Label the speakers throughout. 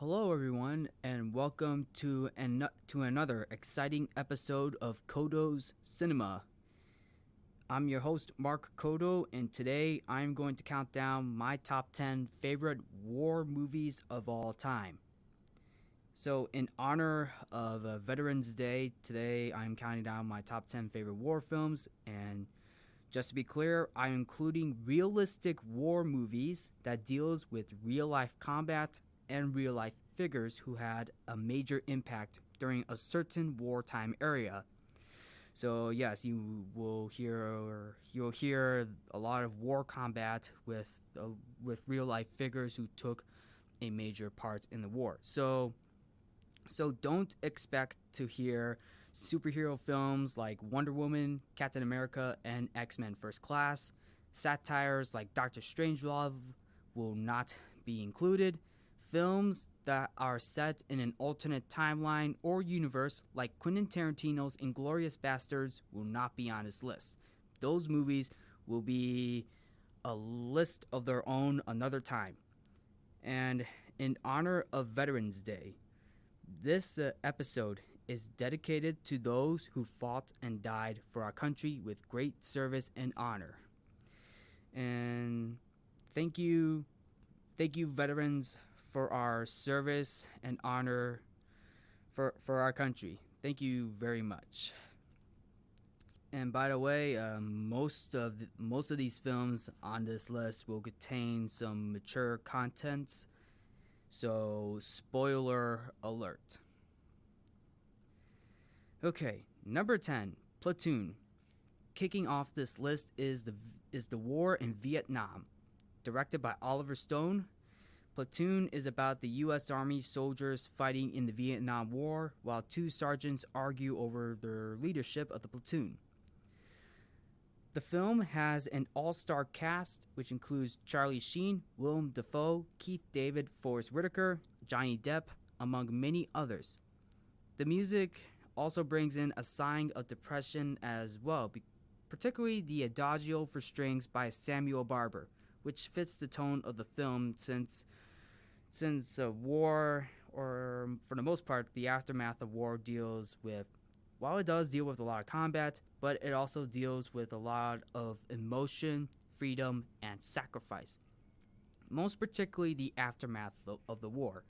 Speaker 1: Hello, everyone, and welcome to another exciting episode of Codo's Cinema. I'm your host, Mark Codo, and today I'm going to count down my top 10 favorite war movies of all time. So, in honor of Veterans Day, today I'm counting down my top 10 favorite war films, and just to be clear, I'm including realistic war movies that deals with real-life combat and real-life figures who had a major impact during a certain wartime area. So yes, you'll hear a lot of war combat with real-life figures who took a major part in the war. So don't expect to hear superhero films like Wonder Woman, Captain America, and X-Men First Class. Satires like Doctor Strangelove will not be included. Films that are set in an alternate timeline or universe like Quentin Tarantino's Inglourious Basterds will not be on this list. Those movies will be a list of their own another time. And in honor of Veterans Day, this episode is dedicated to those who fought and died for our country with great service and honor. And thank you, veterans, for our service and honor for our country. Thank you very much. And by the way, most of these films on this list will contain some mature contents, so spoiler alert. Okay, number 10, Platoon. Kicking off this list is the war in Vietnam, directed by Oliver Stone. Platoon is about the U.S. Army soldiers fighting in the Vietnam War, while two sergeants argue over their leadership of the platoon. The film has an all-star cast, which includes Charlie Sheen, Willem Dafoe, Keith David, Forrest Whitaker, Johnny Depp, among many others. The music also brings in a sign of depression as well, particularly the Adagio for strings by Samuel Barber, which fits the tone of the film since war, or for the most part, the aftermath of war while it does deal with a lot of combat, but it also deals with a lot of emotion, freedom, and sacrifice. Most particularly the aftermath of the war,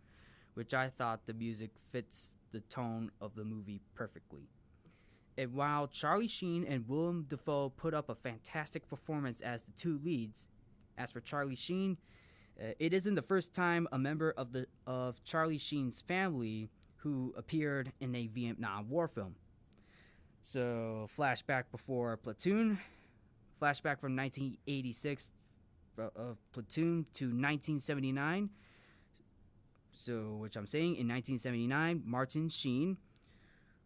Speaker 1: which I thought the music fits the tone of the movie perfectly. And while Charlie Sheen and Willem Dafoe put up a fantastic performance as the two leads, as for Charlie Sheen, it isn't the first time a member of Charlie Sheen's family who appeared in a Vietnam War film. So, flashback before Platoon, flashback from 1986 of Platoon to 1979. So, which I'm saying, in 1979, Martin Sheen,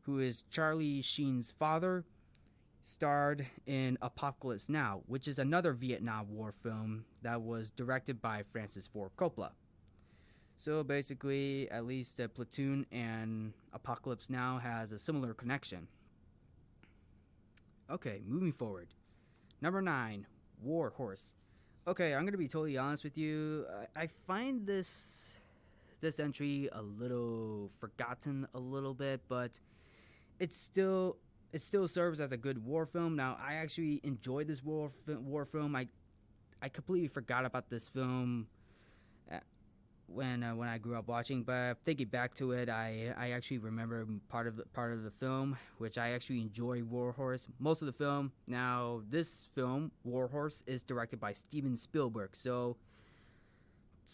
Speaker 1: who is Charlie Sheen's father, starred in Apocalypse Now, which is another Vietnam War film that was directed by Francis Ford Coppola. So basically, at least Platoon and Apocalypse Now has a similar connection. Okay, moving forward. Number 9, War Horse. Okay, I'm going to be totally honest with you. I find this entry a little forgotten a little bit, but it still serves as a good war film. Now, I actually enjoyed this war film. I completely forgot about this film when I grew up watching, but thinking back to it, I actually remember part of the film, which I actually enjoy War Horse. Most of the film. Now, this film, War Horse, is directed by Steven Spielberg. So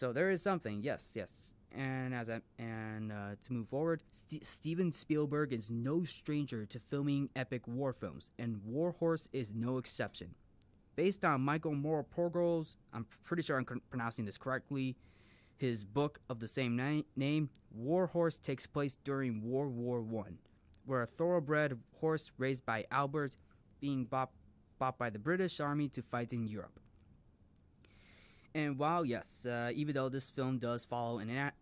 Speaker 1: there is something. Yes. And to move forward, Steven Spielberg is no stranger to filming epic war films, and War Horse is no exception. Based on Michael Morpurgo's, I'm pretty sure I'm pronouncing this correctly, his book of the same name, War Horse takes place during World War I, where a thoroughbred horse raised by Albert being bought by the British Army to fight in Europe. And while, yes, even though this film does follow an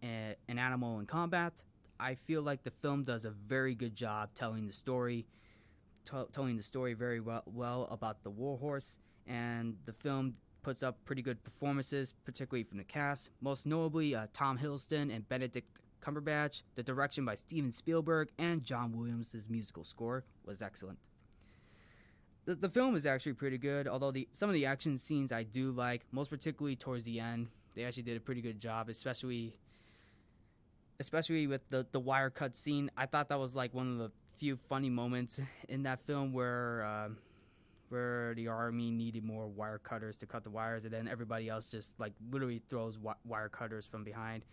Speaker 1: animal in combat, I feel like the film does a very good job telling the story very well about the war horse, and the film puts up pretty good performances, particularly from the cast, most notably Tom Hiddleston and Benedict Cumberbatch. The direction by Steven Spielberg and John Williams' musical score was excellent. The film is actually pretty good, although some of the action scenes I do like, most particularly towards the end. They actually did a pretty good job, especially with the wire cut scene. I thought that was like one of the few funny moments in that film where the army needed more wire cutters to cut the wires, and then everybody else just like literally throws wire cutters from behind.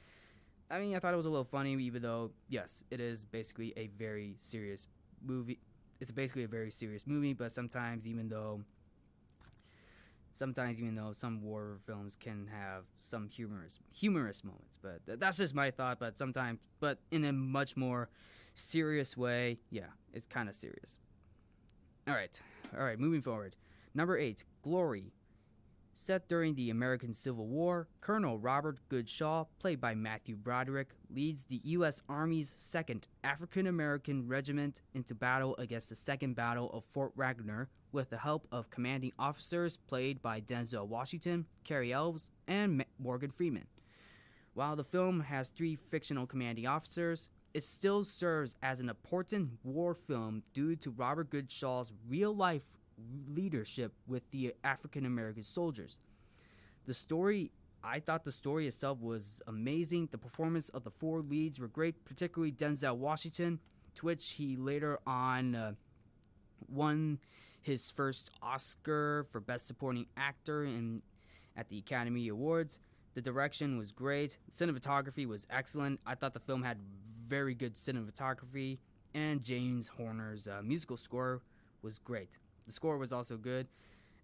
Speaker 1: I mean, I thought it was a little funny, even though, yes, it is basically a very serious movie. It's basically a very serious movie, but sometimes even though some war films can have some humorous moments, but that's just my thought. But in a much more serious way, yeah, it's kind of serious. All right, moving forward. Number 8, Glory. Set during the American Civil War, Colonel Robert Goodshaw, played by Matthew Broderick, leads the U.S. Army's 2nd African-American Regiment into battle against the Second Battle of Fort Wagner with the help of commanding officers played by Denzel Washington, Cary Elves, and Morgan Freeman. While the film has 3 fictional commanding officers, it still serves as an important war film due to Robert Goodshaw's real-life leadership with the African American soldiers. I thought the story itself was amazing. The performance of the 4 leads were great, particularly Denzel Washington, to which he later on won his first Oscar for Best Supporting Actor at the Academy Awards. The direction was great. Cinematography was excellent. I thought the film had very good cinematography, and James Horner's musical score was great. The score was also good.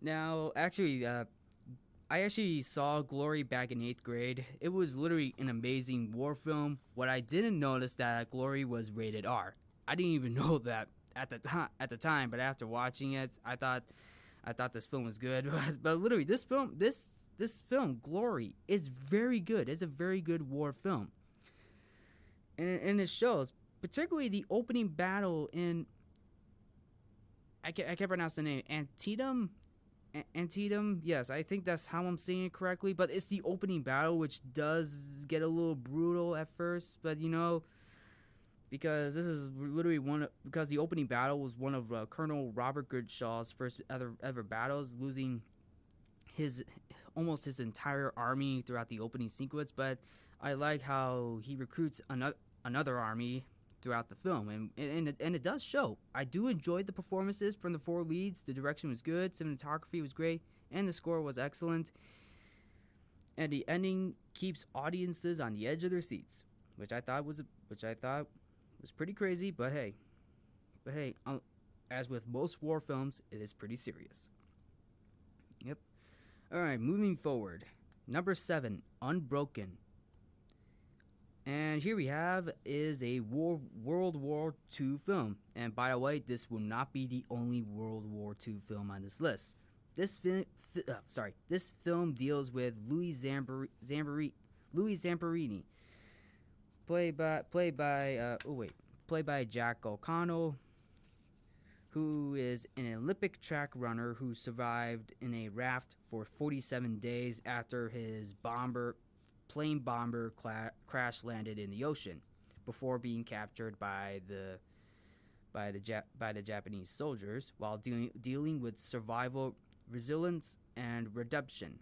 Speaker 1: Now, actually, I actually saw Glory back in 8th grade. It was literally an amazing war film. What I didn't notice that Glory was rated R. I didn't even know that at the time, but after watching it, I thought this film was good. But literally, this film, Glory, is very good. It's a very good war film, and it shows, particularly the opening battle in. I can't pronounce the name. Antietam. Yes, I think that's how I'm saying it correctly. But it's the opening battle, which does get a little brutal at first. But because this is literally because the opening battle was one of Colonel Robert Goodshaw's first ever battles, losing almost his entire army throughout the opening sequence. But I like how he recruits another army throughout the film, and it does show. I do enjoy the performances from the 4 leads. The direction was good, cinematography was great, and the score was excellent. And the ending keeps audiences on the edge of their seats, which I thought was pretty crazy. But hey, as with most war films, it is pretty serious. Yep. All right, moving forward. Number 7, Unbroken. And here we have is a World War II film. And by the way, this will not be the only World War II film on this list. This film deals with Louis Zamperini, played by Jack O'Connell, who is an Olympic track runner who survived in a raft for 47 days after his plane bomber crash landed in the ocean before being captured by the Japanese soldiers while dealing with survival, resilience, and redemption.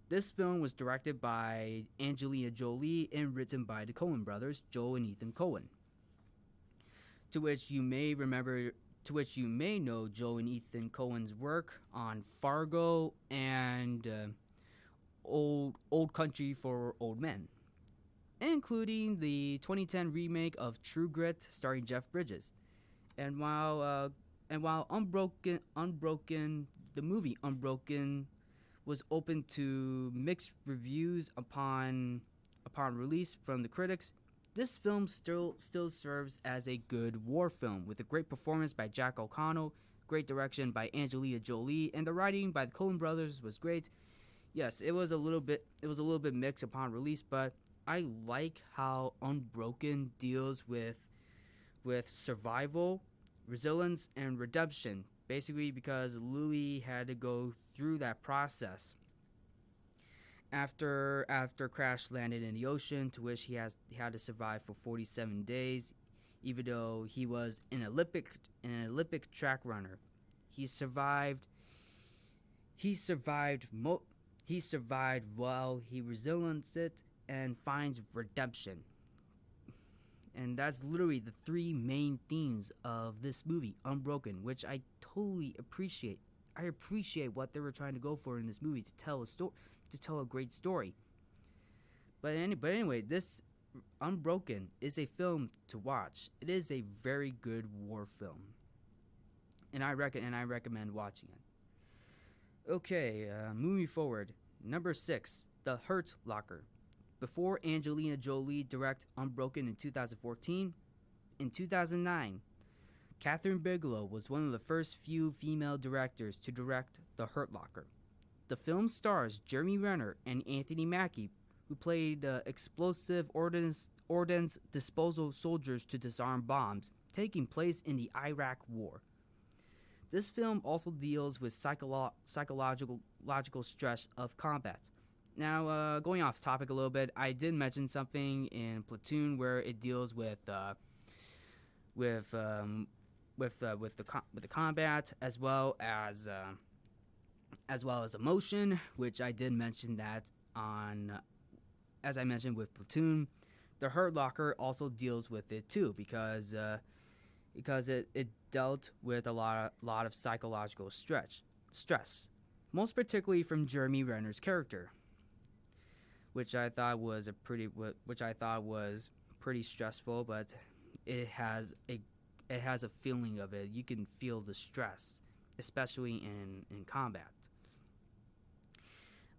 Speaker 1: This film was directed by Angelina Jolie and written by the Coen brothers, Joel and Ethan Coen. To which you may know Joel and Ethan Coen's work on Fargo and Old Country for Old Men, including the 2010 remake of True Grit starring Jeff Bridges. And while Unbroken, the movie Unbroken, was open to mixed reviews upon release from the critics, this film still serves as a good war film with a great performance by Jack O'Connell, great direction by Angelina Jolie, and the writing by the Coen brothers was great. Yes, it was a little bit mixed upon release, but I like how Unbroken deals with survival, resilience, and redemption. Basically, because Louis had to go through that process after crash landed in the ocean, to which he had to survive for 47 days, even though he was an Olympic track runner. He survived. He survived. He survived well. He resiliences it and finds redemption. And that's literally the three main themes of this movie, Unbroken, which I totally appreciate. I appreciate what they were trying to go for in this movie to tell a great story. But anyway, this Unbroken is a film to watch. It is a very good war film, and I recommend watching it. Okay, moving forward. Number 6, The Hurt Locker. Before Angelina Jolie directed Unbroken in 2014, in 2009, Catherine Bigelow was one of the first few female directors to direct The Hurt Locker. The film stars Jeremy Renner and Anthony Mackie, who played explosive ordnance disposal soldiers to disarm bombs taking place in the Iraq War. This film also deals with psychological stress of combat. Now, going off topic a little bit, I did mention something in Platoon where it deals with the combat as well as emotion, which I did mention that on, as I mentioned with Platoon. The Hurt Locker also deals with it too because it dealt with a lot of psychological stress, most particularly from Jeremy Renner's character, which I thought was pretty stressful, but it has a feeling of it. You can feel the stress, especially in combat.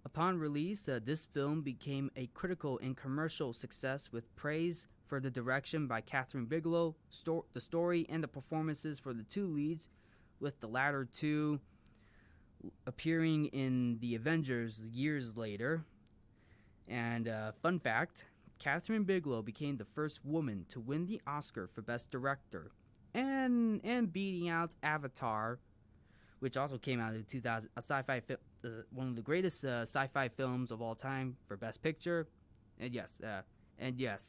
Speaker 1: Upon release, this film became a critical and commercial success with praise for the direction by Catherine Bigelow, the story, and the performances for the two leads, with the latter two appearing in The Avengers years later. And fun fact, Catherine Bigelow became the first woman to win the Oscar for Best Director, and beating out Avatar, which also came out in 2000, a sci-fi one of the greatest sci-fi films of all time, for Best Picture. And yes,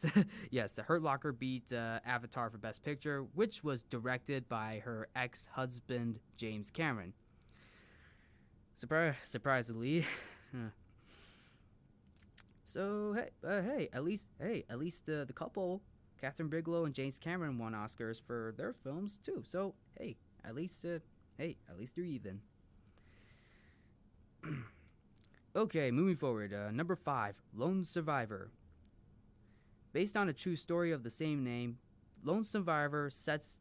Speaker 1: The Hurt Locker beat Avatar for Best Picture, which was directed by her ex-husband James Cameron. Surprisingly. So at least the couple, Catherine Bigelow and James Cameron, won Oscars for their films too. So at least they're even. Okay, moving forward. Number 5, Lone Survivor. Based on a true story of the same name, Lone Survivor sets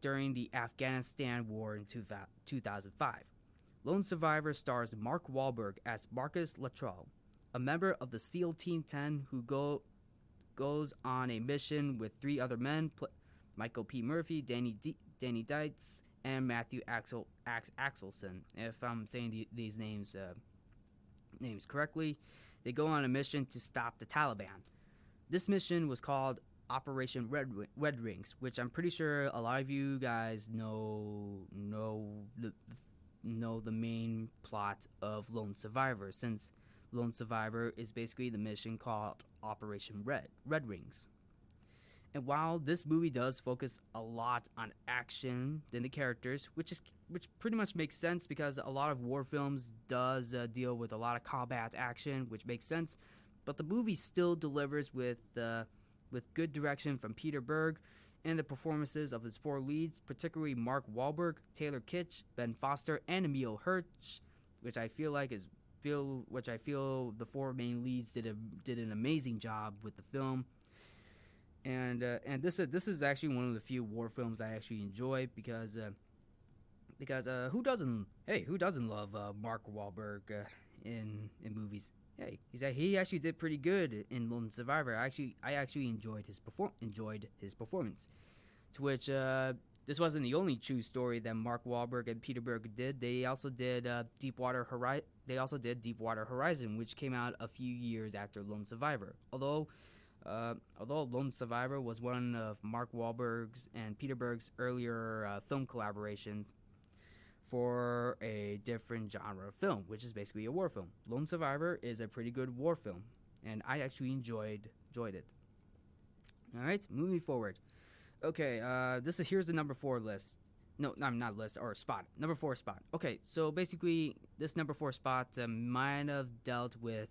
Speaker 1: during the Afghanistan War in 2005. Lone Survivor stars Mark Wahlberg as Marcus Luttrell, a member of the SEAL Team 10 who goes on a mission with 3 other men, Michael P. Murphy, Danny Dietz, and Matthew Axelson. If I'm saying these names correctly, they go on a mission to stop the Taliban. This mission was called Operation Red Rings, which I'm pretty sure a lot of you guys know the main plot of Lone Survivor, since Lone Survivor is basically the mission called Operation Red Rings. And while this movie does focus a lot on action than the characters, which pretty much makes sense because a lot of war films does deal with a lot of combat action, which makes sense, but the movie still delivers with good direction from Peter Berg and the performances of his 4 leads, particularly Mark Wahlberg, Taylor Kitsch, Ben Foster, and Emil Hirsch, which I feel the 4 main leads did an amazing job with the film. And this is actually one of the few war films I actually enjoy because who doesn't love Mark Wahlberg in movies? Hey, he actually did pretty good in Lone Survivor. I actually enjoyed his performance. To which this wasn't the only true story that Mark Wahlberg and Peter Berg did. They also did Deepwater Horizon, which came out a few years after Lone Survivor. Although Lone Survivor was one of Mark Wahlberg's and Peter Berg's earlier film collaborations, for a different genre of film, which is basically a war film. Lone Survivor is a pretty good war film, and I actually enjoyed it. All right, moving forward. Okay, here's the number 4 list. No, I'm not list or spot. Number 4 spot. Okay, so basically this number 4 spot might have dealt with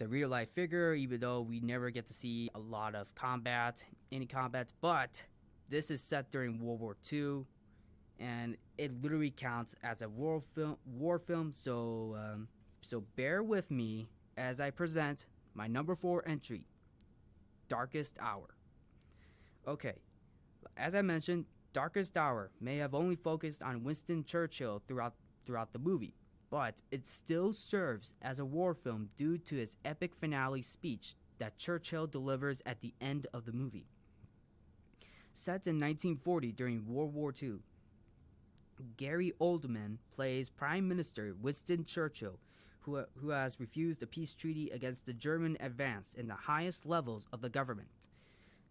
Speaker 1: a real life figure, even though we never get to see a lot of any combat. But this is set during World War II, and it literally counts as a war film. So bear with me as I present my number 4 entry, Darkest Hour. Okay, as I mentioned, Darkest Hour may have only focused on Winston Churchill throughout the movie, but it still serves as a war film due to his epic finale speech that Churchill delivers at the end of the movie. Set in 1940 during World War II, Gary Oldman plays Prime Minister Winston Churchill, who has refused a peace treaty against the German advance in the highest levels of the government.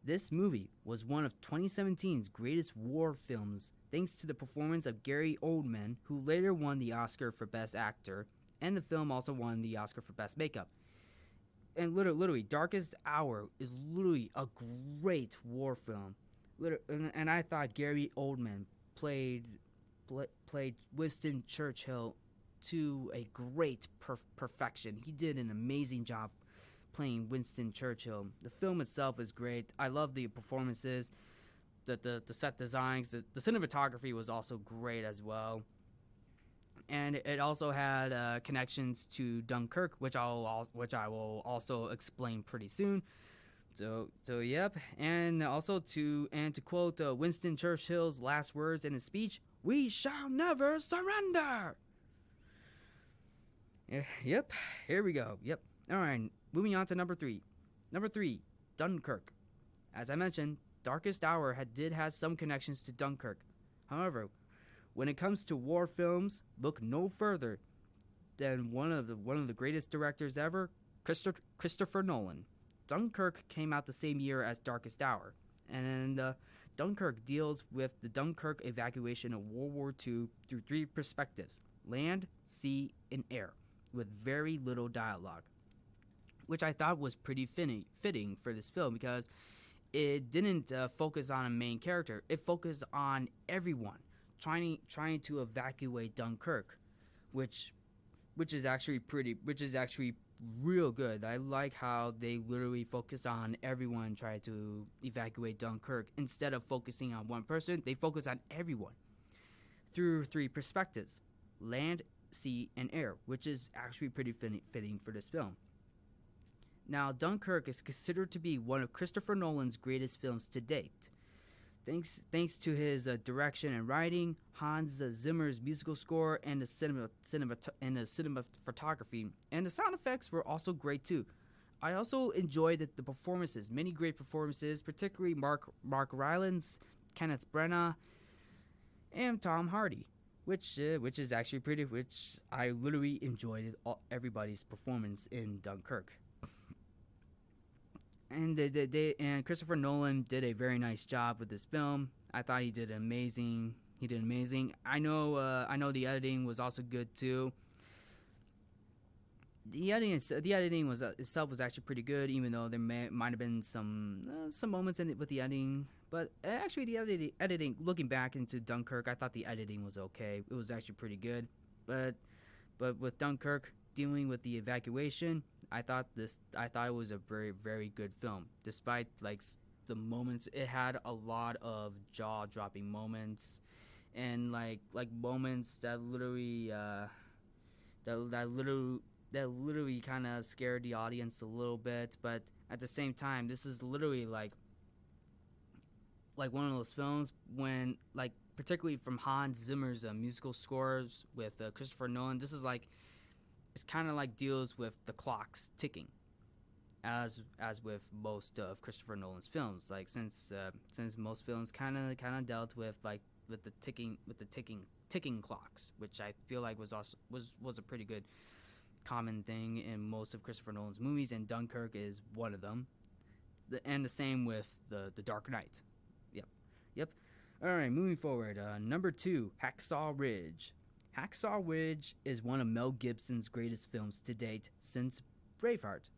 Speaker 1: This movie was one of 2017's greatest war films thanks to the performance of Gary Oldman, who later won the Oscar for Best Actor, and the film also won the Oscar for Best Makeup. And literally, Darkest Hour is literally a great war film. And I thought Gary Oldman played Winston Churchill to a great perfection. He did an amazing job playing Winston Churchill. The film itself is great. I love the performances, the set designs, the cinematography was also great as well. And it also had connections to Dunkirk, which I will also explain pretty soon. So yep, and also to quote Winston Churchill's last words in his speech, "We shall never surrender." Yep, here we go. Yep. All right, moving on to number 3. Number 3, Dunkirk. As I mentioned, Darkest Hour did have some connections to Dunkirk. However, when it comes to war films, look no further than one of the greatest directors ever, Christopher Nolan. Dunkirk came out the same year as Darkest Hour, and Dunkirk deals with the Dunkirk evacuation of World War II through 3 perspectives: land, sea, and air, with very little dialogue, which I thought was pretty fitting for this film because it didn't focus on a main character. It focused on everyone trying to evacuate Dunkirk, which is actually real good. I like how they literally focus on everyone trying to evacuate Dunkirk. Instead of focusing on one person, they focus on everyone through 3 perspectives: land, sea, and air, which is actually pretty fitting for this film. Now, Dunkirk is considered to be one of Christopher Nolan's greatest films to date. Thanks to his direction and writing, Hans Zimmer's musical score, and the cinematography, and the sound effects were also great too. I also enjoyed the performances, many great performances, particularly Mark Rylance, Kenneth Branagh, and Tom Hardy, which is actually pretty. Which I literally enjoyed everybody's performance in Dunkirk. And and Christopher Nolan did a very nice job with this film. I thought he did amazing. I know the editing was also good too. The editing itself was actually pretty good, even though there might have been some moments in it with the editing. But actually, the editing, looking back into Dunkirk, I thought the editing was okay. It was actually pretty good. But with Dunkirk dealing with the evacuation, I thought it was a very, very good film. Despite the moments, it had a lot of jaw-dropping moments, and like moments that literally kind of scared the audience a little bit. But at the same time, this is literally like one of those films when, particularly from Hans Zimmer's musical scores with Christopher Nolan, this is it's kind of deals with the clocks ticking, as with most of Christopher Nolan's films. Since most films kind of dealt with with the ticking clocks, which I feel like was a pretty good common thing in most of Christopher Nolan's movies, and Dunkirk is one of them. And the same with the Dark Knight. Yep. All right, moving forward. Number 2, Hacksaw Ridge. Hacksaw Ridge is one of Mel Gibson's greatest films to date since Braveheart.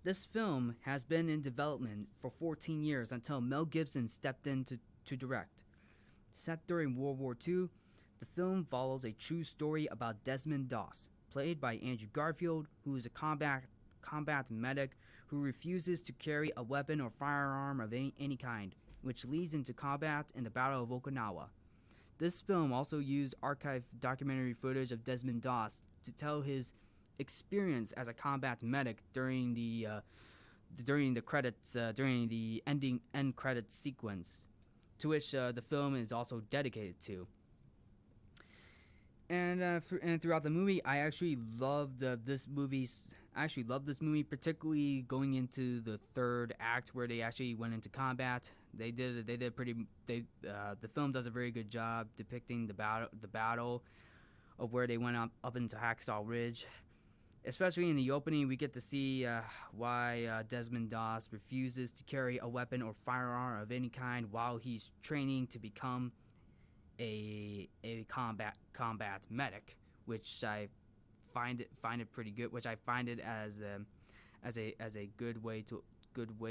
Speaker 1: This film has been in development for 14 years until Mel Gibson stepped in to direct. Set during World War II, the film follows a true story about Desmond Doss, played by Andrew Garfield, who is a combat medic who refuses to carry a weapon or firearm of any kind, which leads into combat in the Battle of Okinawa. This film also used archived documentary footage of Desmond Doss to tell his experience as a combat medic during the end credits sequence, to which the film is also dedicated to. And throughout the movie, I actually loved this movie. Particularly going into the third act where they actually went into combat. The film does a very good job depicting the battle of where they went up into Hacksaw Ridge. Especially in the opening, we get to see why Desmond Doss refuses to carry a weapon or firearm of any kind while he's training to become a combat medic, which I find it pretty good. Which I find it as a good way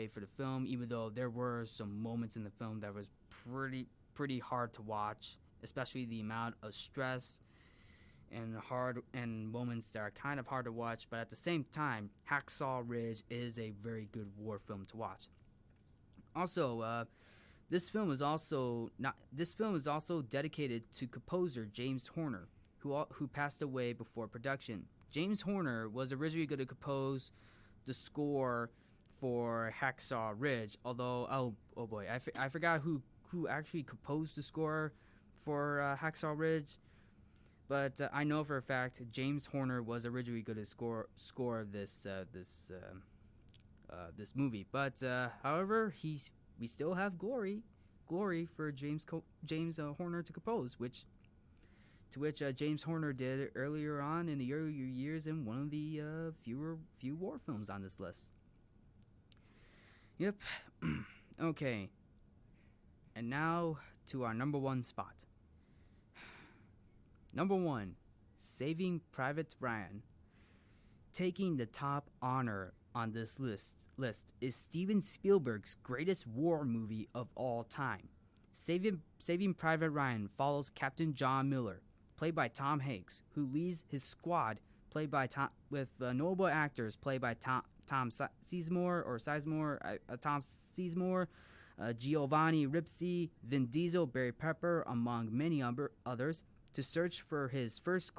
Speaker 1: for the film, even though there were some moments in the film that was pretty hard to watch, especially the amount of stress and moments that are kind of hard to watch. But at the same time, Hacksaw Ridge is a very good war film to watch. Also, this film is also dedicated to composer James Horner, who passed away before production. James Horner was originally going to compose the score for Hacksaw Ridge, although I forgot who actually composed the score for Hacksaw Ridge. But I know for a fact James Horner was originally going to score this movie. But however, we still have glory for James Horner to compose, which James Horner did earlier on in the earlier years in one of the few war films on this list. Yep. Okay. And now to our number 1 spot. Number 1, Saving Private Ryan. Taking the top honor on this list is Steven Spielberg's greatest war movie of all time. Saving Private Ryan follows Captain John Miller, played by Tom Hanks, who leads his squad, played by with notable actors played by Tom Sizemore, Giovanni Ribisi, Vin Diesel, Barry Pepper, among many others, to search for first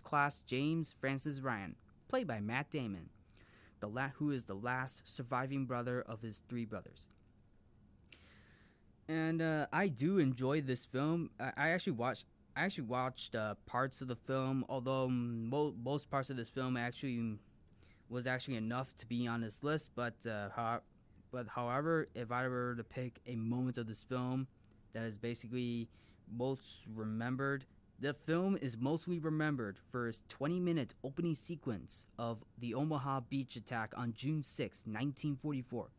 Speaker 1: class James Francis Ryan, played by Matt Damon, who is the last surviving brother of his 3 brothers. And I do enjoy this film. I actually watched parts of the film, although most parts of this film was enough to be on this list. But however, if I were to pick a moment of this film that is basically most remembered, the film is mostly remembered for its 20-minute opening sequence of the Omaha Beach attack on June 6, 1944.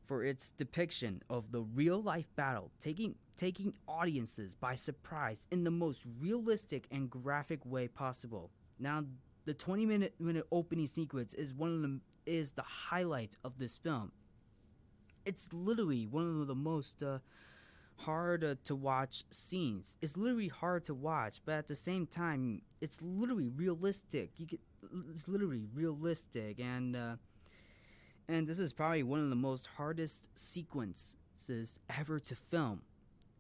Speaker 1: For its depiction of the real-life battle, taking audiences by surprise in the most realistic and graphic way possible. Now, the 20-minute opening sequence is the highlight of this film. It's literally one of the most hard to watch scenes. It's literally hard to watch, but at the same time, it's literally realistic. It's literally realistic, and this is probably one of the most hardest sequences ever to film.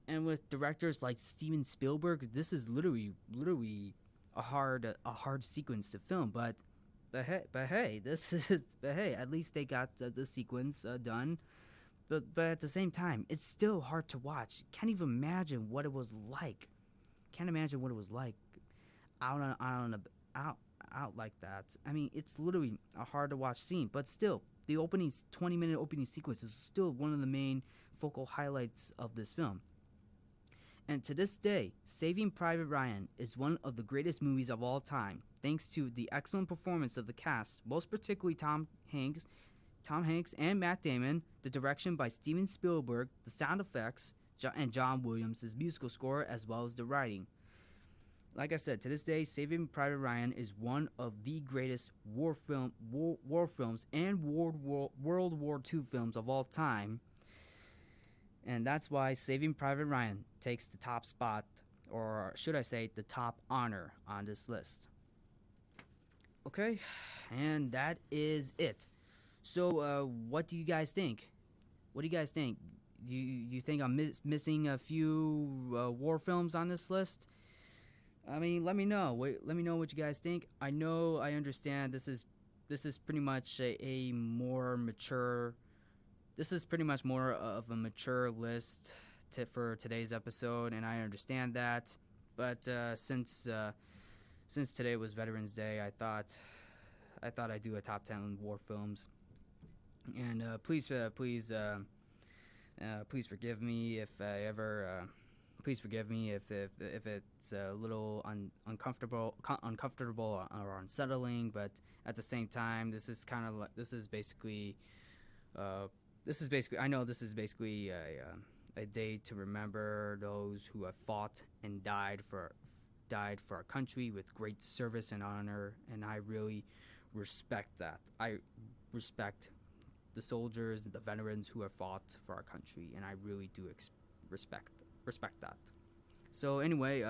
Speaker 1: And with directors like Steven Spielberg, this is literally a hard sequence to film. But hey, at least they got the sequence done. But at the same time, it's still hard to watch. Can't even imagine what it was like. Out like that. I mean, it's literally a hard to watch scene. But still, the 20-minute opening sequence is still one of the main focal highlights of this film. And to this day, Saving Private Ryan is one of the greatest movies of all time, thanks to the excellent performance of the cast, most particularly Tom Hanks, Tom Hanks and Matt Damon, the direction by Steven Spielberg, the sound effects, and John Williams' musical score, as well as the writing. Like I said, to this day, Saving Private Ryan is one of the greatest war films and World War II films of all time. And that's why Saving Private Ryan takes the top spot, or should I say, the top honor on this list. Okay, and that is it. So, what do you guys think? What do you guys think? You think I'm missing a few war films on this list? I mean, let me know. Let me know what you guys think. I understand this is pretty much a more mature. This is pretty much more of a mature list for today's episode, and I understand that. But since today was Veterans Day, I thought I'd do a top 10 war films. And please forgive me if I ever. Please forgive me if it's a little uncomfortable or unsettling. But at the same time, this is basically a day to remember those who have fought and died for our country with great service and honor, and I really respect that. I respect the soldiers, the veterans who have fought for our country, and I really do respect that. So anyway,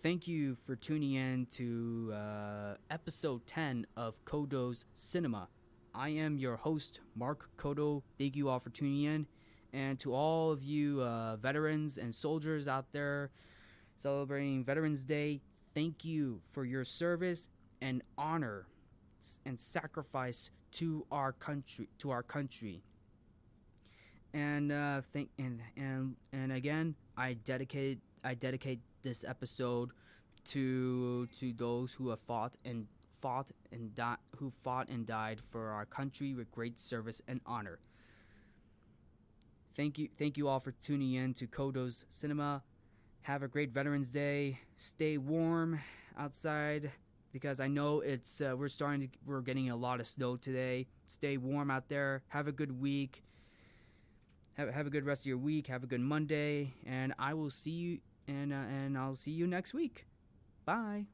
Speaker 1: thank you for tuning in to episode 10 of Codo's Cinema. I am your host, Mark Codo. Thank you all for tuning in. And to all of you veterans and soldiers out there celebrating Veterans Day, thank you for your service and honor and sacrifice to our country. And again, I dedicate this episode to those who have fought and died for our country with great service and honor. Thank you all for tuning in to Codo's Cinema. Have a great Veterans Day. Stay warm outside because I know it's we're getting a lot of snow today. Stay warm out there. Have a good week. Have a good rest of your week. Have a good Monday, and I will see you. And I'll see you next week. Bye.